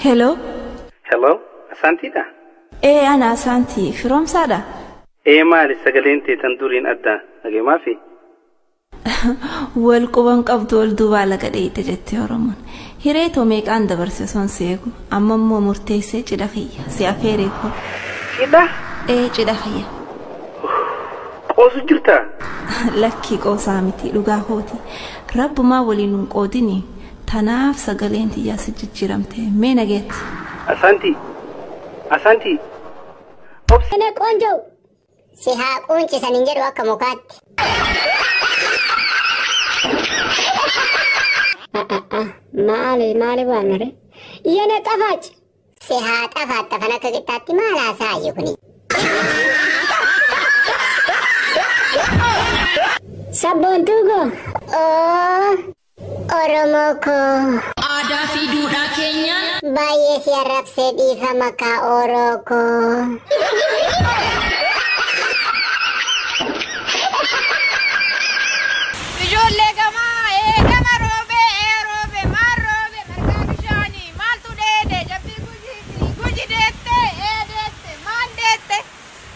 Hello. Hello, Asanti da. أنا أسانتي from سادة. ما لسه تندورين أدا ما في. والقبان قبض الدوبا لقدي تجت يورمون. هيريتو ميك عند برسون سيكو. أما مو مرتيسة جدخية سيافيريكو. كده؟ جدخية. قوس جرتا. لكي قوسامتي لقاهوتي. رب ما ولي قودني. تناف سقالين تيا سججرمته مين جيت أسانتي أنا كونجو سيها كونجي سننجر وكموكات مالي بانري يانا تفاج سيها تفاج تفنك كتاتي مالا سايقني sabon tugo Oromoko ada fidura Kenya baye siarap sedi sama ka oroko Bijolle gama gama robe marrobe markabishani mal tu dede jabbi guji dette dette man dette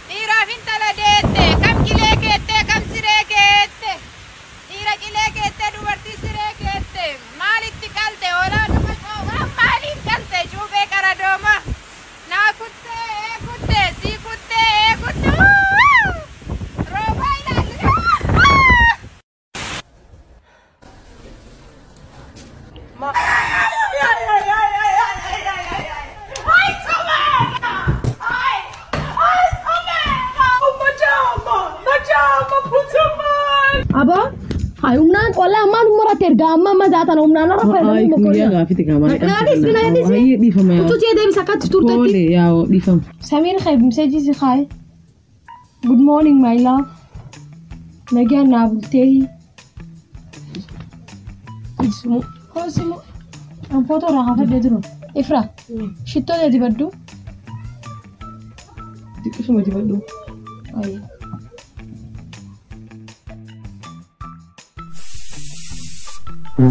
dira fintala dette kam kile kette kam sire kette dira kile kette dubarti sire kette malitti kalte ora malik kalte jube karadoma na kutte si kutte roba ila Ma Aba, hai umnan kola aman umur terga amma mazata na umnan apa ya? Ay, kuya gafiti kamar. Nadis bina nadis. Ay, di fama ya. Tuh cede bisa kat turtati. Boleh ya, di fam. Samir khair message si khai. Good morning my love. Nagya nabultehi. Ismu. Kosimu. Am foto raha fadde duro. Ifra. Shitto de baddu. Dikisuma di baddu. Ay. No.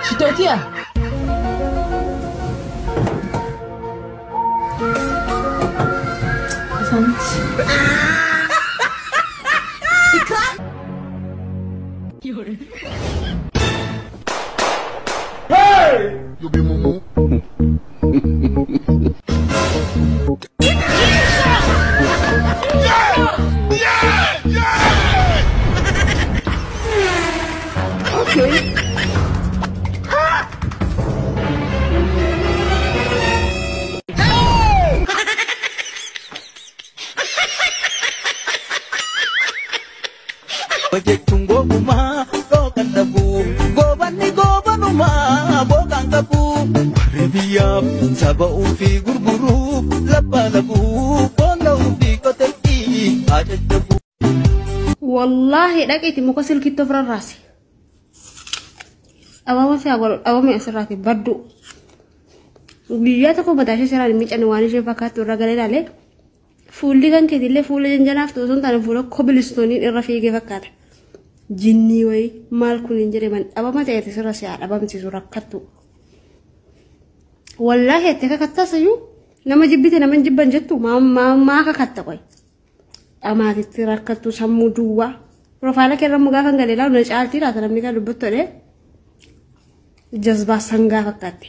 Shitotia. Hey! You be mumu. Okay. Bajecung gobuma dokan tabu gobani gobanuma bokan tabu Arabia saba ufi gurguru labba labu bona ufi kotati aja tabu Wallahi daqiti mukasil kitto fra rasi awama fi agol awama israti baddu guyyaatako mataashee siraan miiccanne waan ishee fakkaattu irra galee ilaalee fuulli kan keetillee fuula janjanaaf to'oon taane fuula kobilistooniin irra fiigee fakkaata. Jinnii wayi maal kun hin jedhaman dhabama ta'eeti sirra si'aa dhabamsiisu rakkattu. Wallaahi itti kakkattasayyuu nama jibbite nama jibban jettu maa kakkatta qoy. Dhamaatitti rakkattu sammuu duwwaa. Profaala keerra mugaa kan galee laalu na caaltii laata namni kan dubbattoodhe jazbaa sangaa fakkaatti.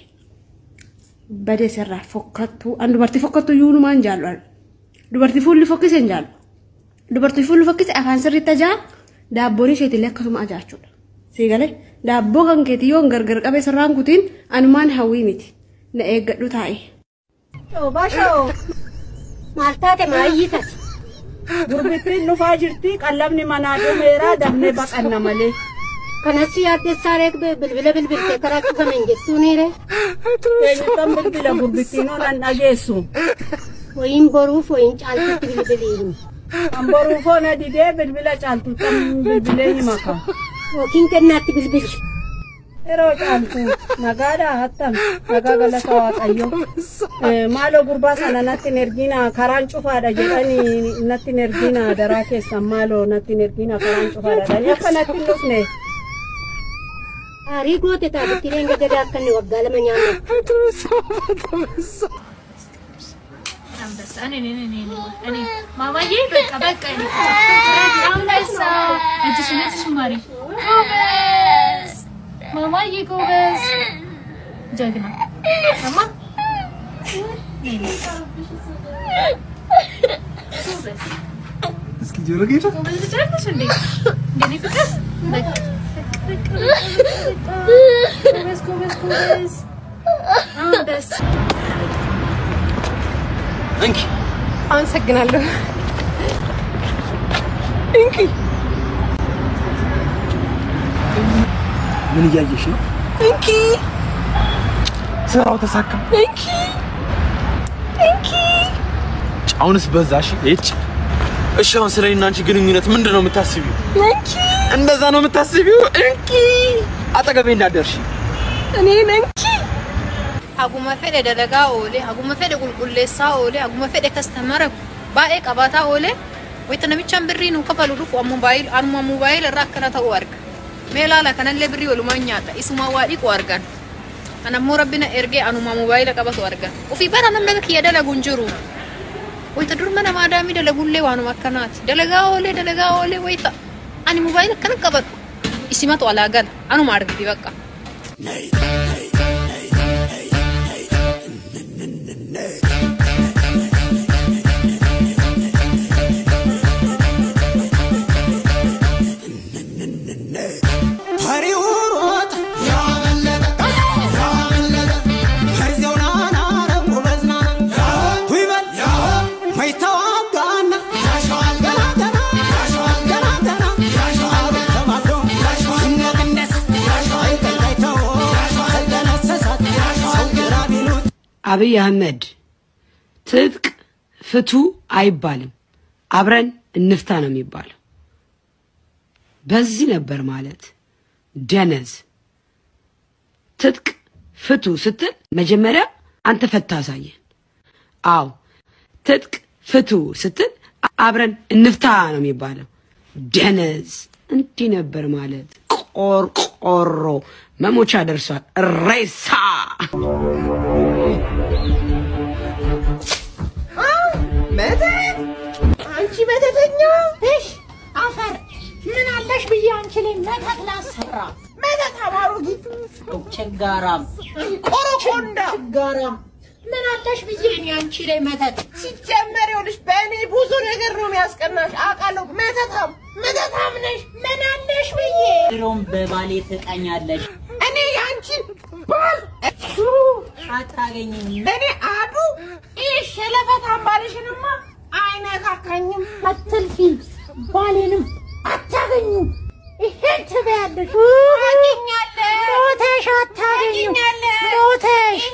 Badee sirraa fokkattu an dubartii fokkattu yuunumaan jaallu. Dubartii fuulli fokkise hin jaallu. Dubartii fuulli fokkise afaan sirriitti ajaa daabboon isheetillee akkasuma ajaachuudha. Siigalee daabboo kan keetii yoon gargar qabee sirraan kutiin anumaan hawwii miti. Na eeggadhu taa'e. Baashoo maal taate maayyii taate. Gurbittiin dhufaa jirti qallabni manaa dhumeeraa dafnee baqanna malee. Kanatti yaaddeessaa reekbee bilbila bilbiltee karaa cufamen jettuuniire. Eenyuutan bilbila gurbittiin onan dhageessu. Wayin boruuf wayin caaltutti bilbiliin. An boruuf ona didee bilbila caaltuutan bilbilee himaka. Yookiin kennaatti bilbili. Yeroo caaltu nagaadhaa hattan nagaa galata waaqayyo. Maaloo gurbaa sana natti hin ergina karaan cufaadha jedhanii natti hin ergina daraa keessan maaloo natti hin ergina karaan cufaadha jedhanii akka natti hin dhufne. Aarii goote taatatti reenga gadaa akka inni waggaa lama nyaanna. أنا ماما يبقى بقى أنا بس أجلس ماري كوبس ماما يكوبس جاكنا ماما كوبس اسكي جورا كيف كوبس بتعرف شو اللي جاني فكرة كوبس بس انكي አመሰግናለሁ እንኪ ምን እያየሽ ነው እንኪ ስራው ተሳካ እንኪ አሁንስ በዛሽ እጭ እሺ አሁን ስለኔና አንቺ ግንኙነት ምንድነው የምታስቢው እንኪ እንደዛ ነው የምታስቢው እንኪ አጠገቤ እንዳደርሽ እኔ እንኪ Aguma fede dalagaa oole aguma fede qulqulleessaa oole aguma fede kastamara baay'ee qabataa oole wayita namichaan birrii nu kafalu dhufu anuma moobaayil irraa akkana ta'u arga mee laala kanallee birrii walumaan nyaata isuma waa dhiqu argan anammoo rabbina ergee anuma moobaayila qabatu argan ofii bara namni kiyya dalagu hin jiru wayita dur mana maadaamii dalagullee waanuma akkanaati dalagaa oole wayita ani moobaayila akkana qabadhu isimatu alaa gala anuma argiti bakka. አብይ አህመድ ትጥቅ ፍቱ አይባልም አብረን እንፍታ ነው የሚባለው በዚህ ነበር ማለት ደነዝ ትጥቅ ፍቱ ስትል መጀመሪያ አንተ ፈታ አሳየን አው ትጥቅ ፍቱ ስትል አብረን እንፍታ ነው የሚባለው ደነዝ እንዲህ ነበር ማለት ቆርቆሮ መሞቻ ደርሷል ሬሳ መተት አንቺ መተተኛ እሺ አፈር ምን አለሽ ብዬ አንቺ ላይ መተት ላሰራ መተት አባሮጊት ቸጋራም ቆሮቆንዳ ቸጋራም ምን አለሽ ብዬ እኔ አንቺ ላይ መተት ሲጀመር ይኸውልሽ በእኔ ብዙ ነገር ነው የሚያስቀናሽ አውቃለሁ መተታም ነሽ ምን አለሽ ብዬ ድሮም በባሌ ትቀኛለሽ እኔ ያንቺን ባል አታገኝም እኔ አዱ እሺ ለፈታም ባልሽንማ አይነካካኝም አትልፊ ባሌንም አታገኙም ይሄን ትበያለሽ ሞተሽ አታገኙም ሞተሽ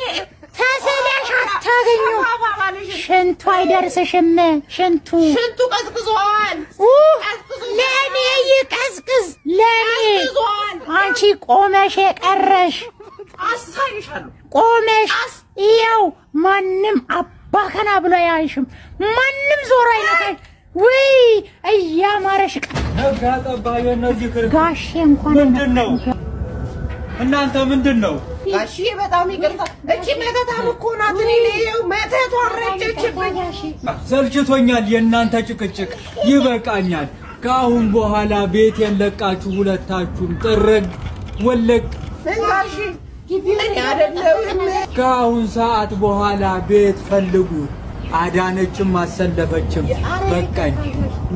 ተሰለሽ አታገኙም ሽንቱ አይደርስሽም ሽንቱ ቀዝቅዟል ለኔ ይቀዝቅዝ ለኔ አንቺ ቆመሽ የቀረሽ አሳይሻለሁ ቆመሽ ይኸው ማንም አባከና ብሎ ያይሽም ማንም ዞር አይነካኝ ወይ እያማረሽ ነጋጠባየ እነዚህ ጋሼ እንኳን ምንድነው እናንተ ምንድነው ጋሼ በጣም ይቅርታ እቺ መተታም እኮ ናት እኔ ነው መተቷ ረጨችብኝ ሰልችቶኛል የእናንተ ጭቅጭቅ ይበቃኛል ካሁን በኋላ ቤት የለቃችሁ ሁለታችሁም ጥርግ ወለቅ ጋሼ ምን ያደለው ካሁን ሰዓት በኋላ ቤት ፈልጉ አዳነችም አሰለፈችም በቃኝ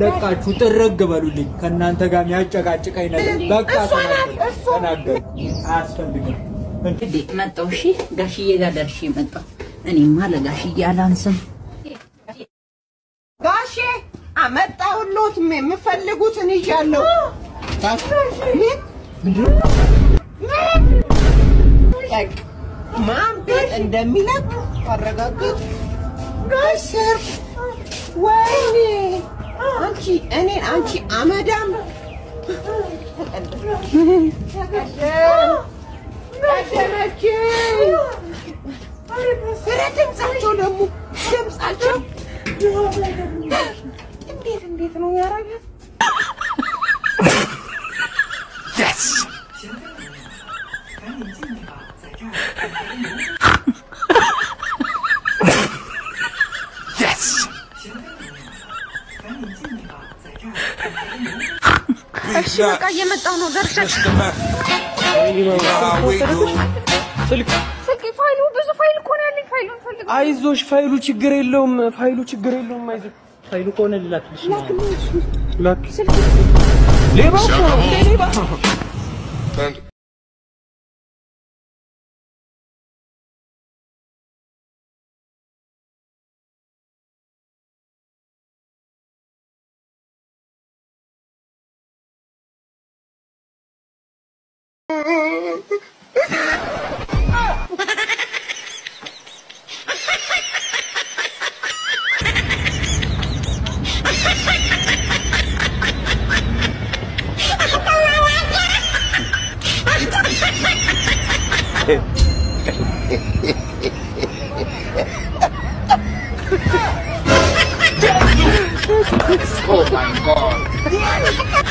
ለቃችሁ ጥርግ በሉልኝ ከናንተ ጋር ያጨቃጭቀኝ ነገር በቃ ተናገር አያስፈልግም እንዴ መጣው እሺ ጋሽዬ ጋር ደርሼ መጣው እኔማ ለጋሽዬ አላንስም ጋሼ አመጣሁሎት የምፈልጉትን ይዣለሁ ማን ቤት እንደሚለቅ አረጋግጥ ጋሽር ወይኔ አንቺ አመዳም ድምጻቸው ደግሞ ድምጻቸው እንዴት ነው ያረጋት Yes! Yes! እሺ በቃ እየመጣው ነው ደርሻለሁ ስልክ ፋይሉ ብዙ ፋይል እኮ ነው ያለኝ ፋይሉን ፈልግ አይዞሽ ፋይሉ ችግር የለውም አይዞሽ ፋይሉ ከሆነ ልላክልሽ ላክ ሌባ Oh my God.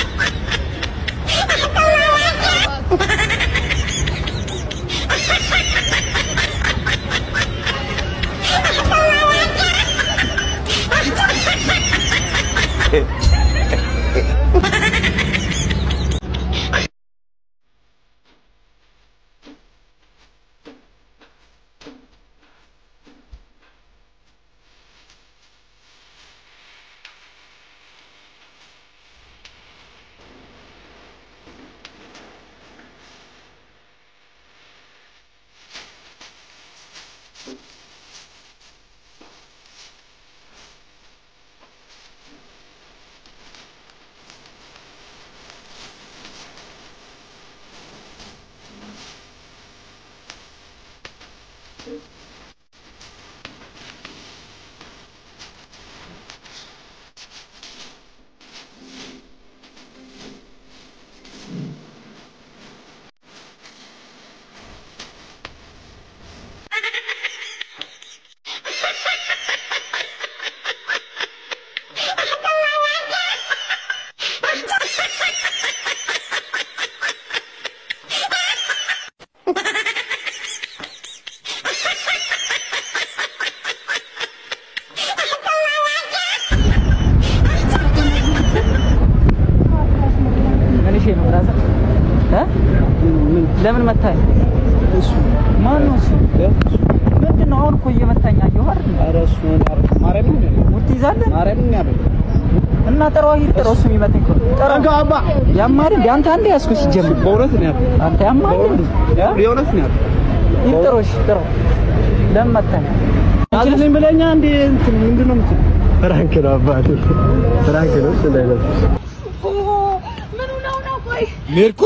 ለምን መታኝ እሱ ማን ነው እሱ ምንድነው አሁን እኮ እየመታኝ አየሁ አይደል ኧረ እሱ ማርያም ነው ውርት ይዛለን ማርያም ነው ያበል እና ጠራው ሂድ ጠራው እሱ የሚመታኝ እኮ ጠራው አባ ያማር እንዴ አንተ አንዴ ያስኩ ሲጀምር በእውነት ነው ያበል አንተ ያማር እንዴ የእውነት ነው ያበል ይጥሮሽ ጠራው ለምን መታኝ አትልኝ ብለኛ እንዴ እንትን ምንድነው የምትል ፍራንክ ነው አባቴ ፍራንክ ነው ስለዚህ ምን ነው ወይ ሜርኩ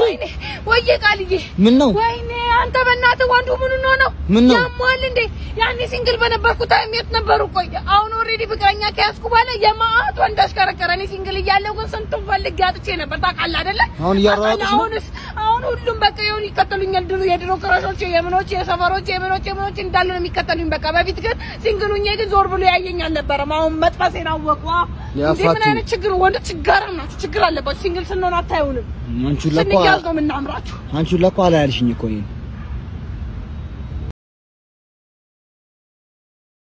ወይዬ ቃልዬ ምን ነው ወይኔ አንተ በእናትህ ወንዱ ምን ነው ያሟል እንዴ ያኔ ሲንግል በነበርኩ ታይም የት ነበሩ ቆይ አሁን ኦሬዲ ፍቅረኛ ከያዝኩ በኋላ የማአት ወንድ አሽከረከረኝ ሲንግል እያለሁ ግን ስንቱን ፈልጌ አጥቼ ነበር ታውቃለህ አይደለ አሁን ሁሉም በቃ ይሁን ይከተሉኛል ድሮ የድሮ ክራሾች የምኖች የሰፈሮች የምኖች እንዳሉ ነው የሚከተሉኝ በቃ በፊት ግን ሲንግል ሆኜ ግን ዞር ብሎ ያየኛል ነበር አሁን መጥፋሴን አወቁ ምን አይነት ችግር ወንድ ችግር ናችሁ ችግር አለባችሁ ሲንግል ስንሆን አታዩንም አንቺ ለቋ ነው ምናምራችሁ አንቺ ለቋ አላልሽኝ እኮ